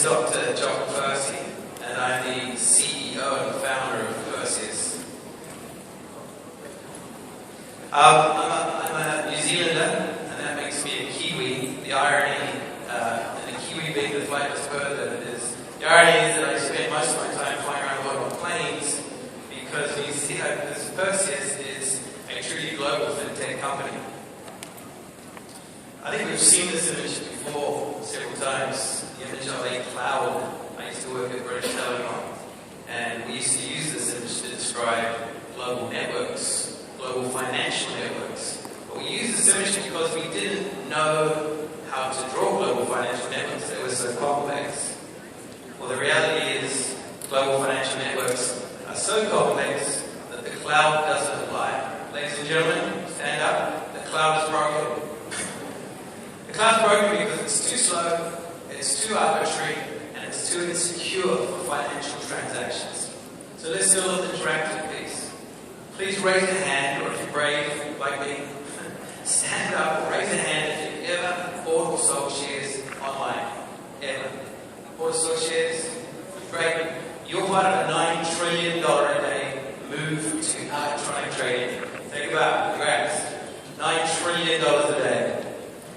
is Dr. Perseus, and I'm the CEO and founder of Perseus. I'm a New Zealander, and that makes me a Kiwi. The irony, and a Kiwi being the flightless bird that it is, the irony is that I spend most of my time flying around the world on planes, because you see how this Perseus is a truly global fintech company. I think we've seen this image before several times, the image of a cloud. I used to work at British Telecom, and we used to use this image to describe global networks, global financial networks. But we used this image because we didn't know how to draw global financial networks. They were so complex. Well, the reality is global financial networks are so complex that the cloud doesn't apply. Ladies and gentlemen, stand up. The cloud is broken. The cloud's broken because it's too slow, it's too arbitrary, and it's too insecure for financial transactions. So let's do a little interactive piece. Please raise a hand, or if you're brave like me, stand up or raise a hand if you've ever bought or sold shares online. Ever. Bought or sold shares? Great. You're part of a $9 trillion a day move to electronic trading. Think about it. Congrats. $9 trillion a day.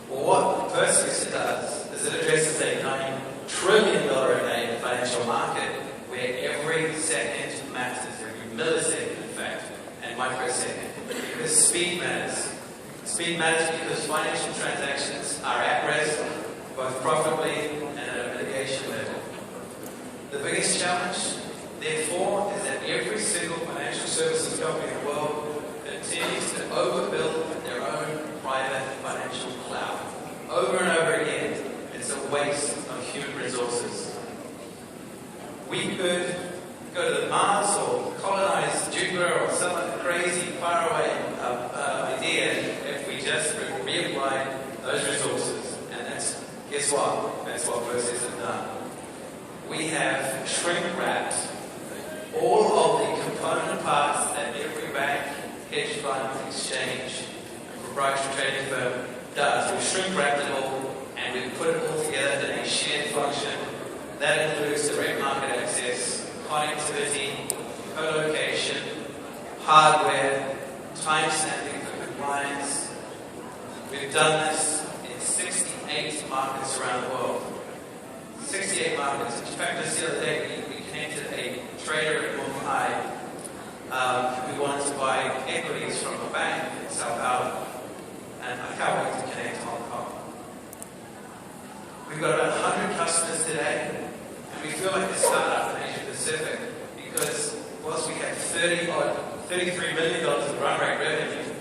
Well, what Perseus does is it addresses a $9 trillion a day financial market where every second matters, every millisecond, in fact, and microsecond. Because speed matters. Speed matters because financial transactions are at risk, both profitably and at a mitigation level. The biggest challenge, therefore, is that every single financial services company in the world continues to overbuild their own private financial cloud. Over and over again, it's a waste of human resources. We could go to Mars or colonize Jupiter or some other crazy, faraway idea if we just reapplied those resources. And guess what? That's what Perseus has done. We have shrink-wrapped all of the component parts that every bank, hedge fund, exchange, and proprietary trading firm does. We've shrink-wrapped it all, and we've put it all together in a shared function. That includes direct market access, connectivity, co-location, hardware, time-stamping for compliance. We've done this in 68 markets around the world. 68 markets. In fact, just the other day, we connected a trader in Mumbai who wanted to buy equities from a bank in Sao Paulo. And I can't wait to connect to Hong Kong. We've got about 100 customers today, and we feel like a startup in Asia Pacific because whilst we have $33 million of run rate revenue,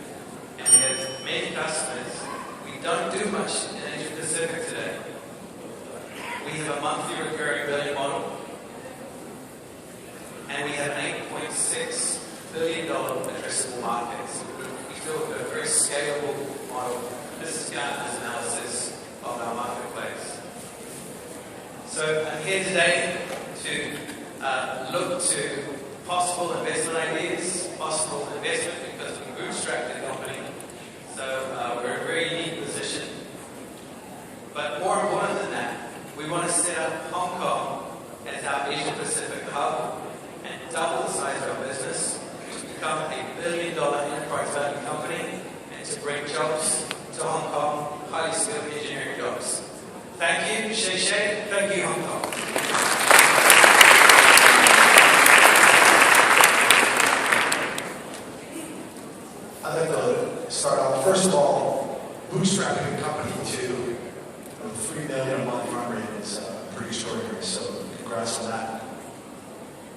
and we have many customers, we don't do much in Asia Pacific today. We have a monthly recurring billing model, and we have an $8.6 billion addressable market. So we feel we've got a very scalable model. This is Gartner's analysis of our marketplace. So I'm here today to look to possible investment ideas, possible investment because we bootstrapped the company. So we're in a very unique position. But more important than that, we want to set up Hong Kong as our Asia Pacific hub and double the size of our business to become a $1 billion enterprise value company and to bring jobs to Hong Kong, highly skilled engineering jobs. Thank you, Shay Shay. Thank you, Hong Kong. I'd like to start off, first of all, bootstrapping a company to $3 million a month run rate is pretty extraordinary, so congrats on that.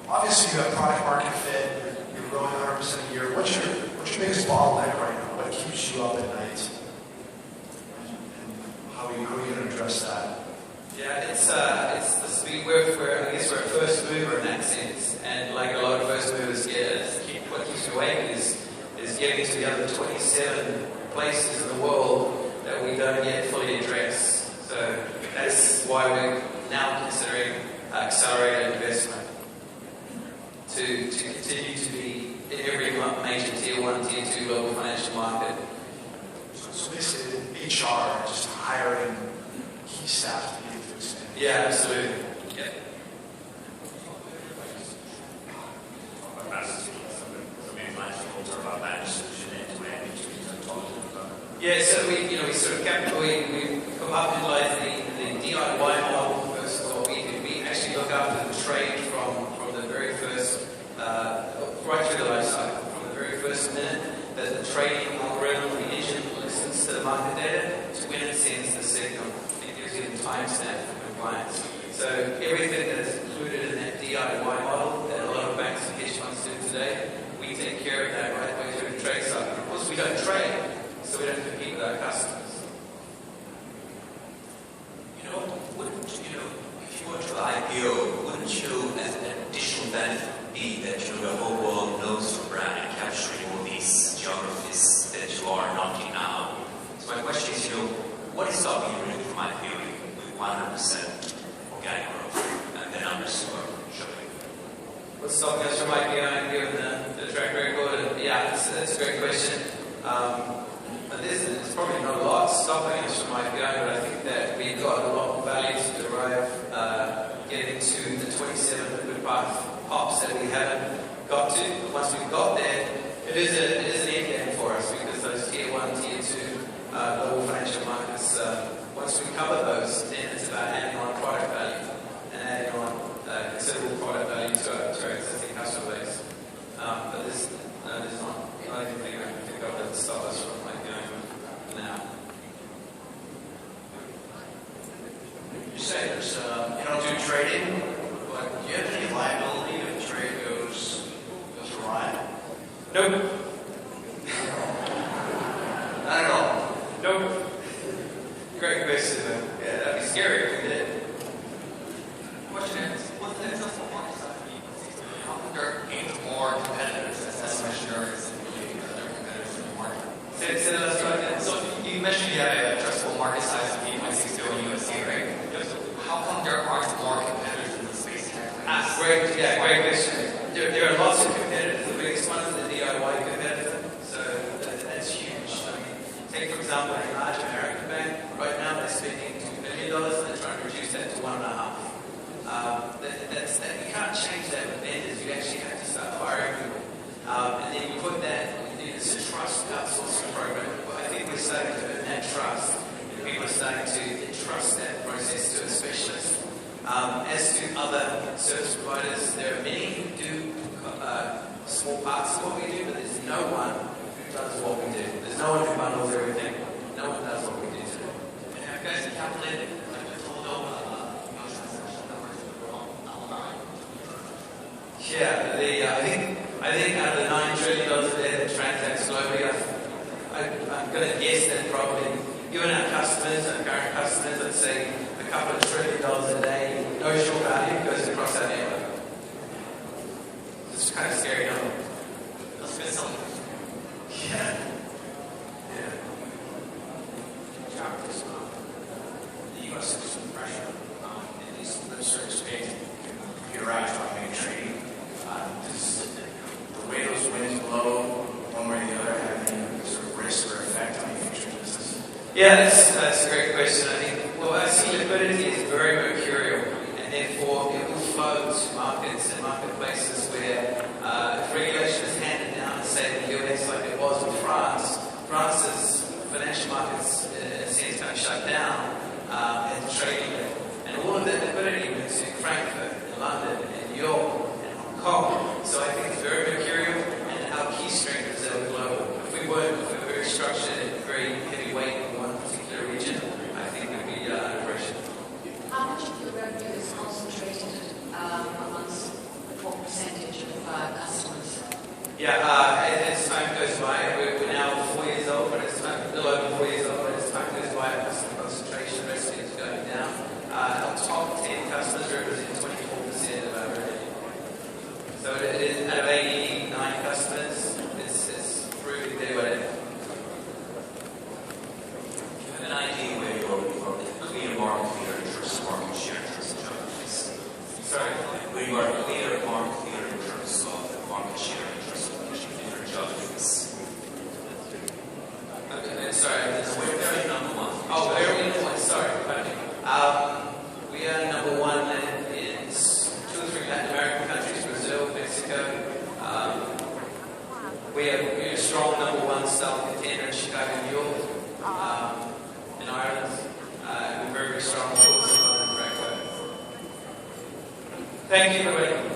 Obviously, you have product market fit, you're growing 100% a year. What's your biggest bottleneck right now? What keeps you up at night? And how are you going to address that? Yeah, it's the speed. I guess we're a first mover in that sense, and like a lot of first movers, what keeps me awake is getting to the other 27 places in the world that we don't yet fully address. So that's why we're now considering accelerated investment to continue to be in every major tier 1, tier 2 global financial market. So basically, HR, just hiring key staff to be able to expand. Yeah, absolutely. Yeah. Yeah, so we sort of we compartmentalize the DIY model versus what we do. We actually look after the trade from the very first, right through the life cycle, from the very first minute that the trading algorithm, the engine listens to the market data to when it sends the signal. It gives you the timestamp for compliance. So everything that is included in that DIY model that a lot of banks and hedge funds do today, we take care of that right way through the trade cycle. Of course, we don't trade, so we don't compete with our customers. If you were to IPO, wouldn't you, as an additional benefit, be that the whole world knows your brand and capturing all these geographies that you are knocking now? So my question is, what is stopping you really from IPOing with 100% organic growth and the numbers you are showing? What's stopping us from IPOing given the track record? Yeah, that's a great question. There's probably not a lot stopping us from IPO, but I think that we've got a lot of value to derive getting to the 27 liquid pops that we haven't got to. But once we've got there, it is an end game for us because those tier 1, tier 2 global financial markets, once we cover those, then it's about adding on product value and adding on considerable product value to our existing customer base. But there's not anything I can think of that will stop us from IPOing now. You say there's, you don't do trading, but do you have any liability if the trade goes awry? Nope. Not at all. Nope. Great question, though. Yeah, that'd be scary if we did. Question is, what's the addressable market size for you? How come there ain't more competitors, as mentioned earlier, other competitors in the market? Say that last time. So you mentioned you have an addressable market size of $8.6 billion USD, right? So how come there aren't more competitors in the space? Great question. There are lots of competitors. The biggest one is the DIY competitor. So that's huge. I mean, take for example a large American bank. Right now they're spending $2 billion and they're trying to reduce that to 1.5. You can't change that with vendors. You actually have to start hiring people. And then you put that, it's a trust outsourcing program. I think we're starting to earn that trust. And people are starting to entrust that process to a specialist. As to other service providers, there are many who do small parts of what we do, but there's no one who does what we do. There's no one who bundles everything. No one does what we do today. And have you guys calculated the total Yeah, I think out of the $9 trillion a day that transacts globally, I'm going to guess that probably, given our customers, our current customers, let's say a couple of $1 trillion a day, notional value goes across our network. It's kind of scary, no? That's good selling. Yeah. The U.S. has some pressure in these certain states to computerize automated trading. Does the way those winds blow one way or the other have any sort of risk or effect on your future business? Yeah, that's a great question. I think, well, I see liquidity is very mercurial, and therefore it will flow to markets and marketplaces where if regulation is handed down, say in the US like it was with France, France's financial markets in a sense kind of shut down at the trading level. And all of that liquidity went to Frankfurt, and London, and New York, and Hong Kong. So I think it's very mercurial, and our key strength is that we're global. If we were very structured and very heavyweight in one particular region, I think we'd be under pressure. How much of your revenue is concentrated amongst what percentage of customers? Yeah, as time goes by, we're now 4 years old, but as time, a little over 4 years old, but as time goes by, our customer concentration risk is going down. Our top 10 customers represent 24% of our revenue. So it is out of 89 customers, it's proving to do what it is. An idea where you're clear market leader in terms of market share in terms of geographies. Sorry? Where you are clear market leader in terms of market share in terms of different geographies. Sorry, Where are you number one? oh, where are we number one? Sorry, we are number one in we're a strong #1 star contender in Chicago, New York, in Ireland. We're very, very strong. Thank you, everybody.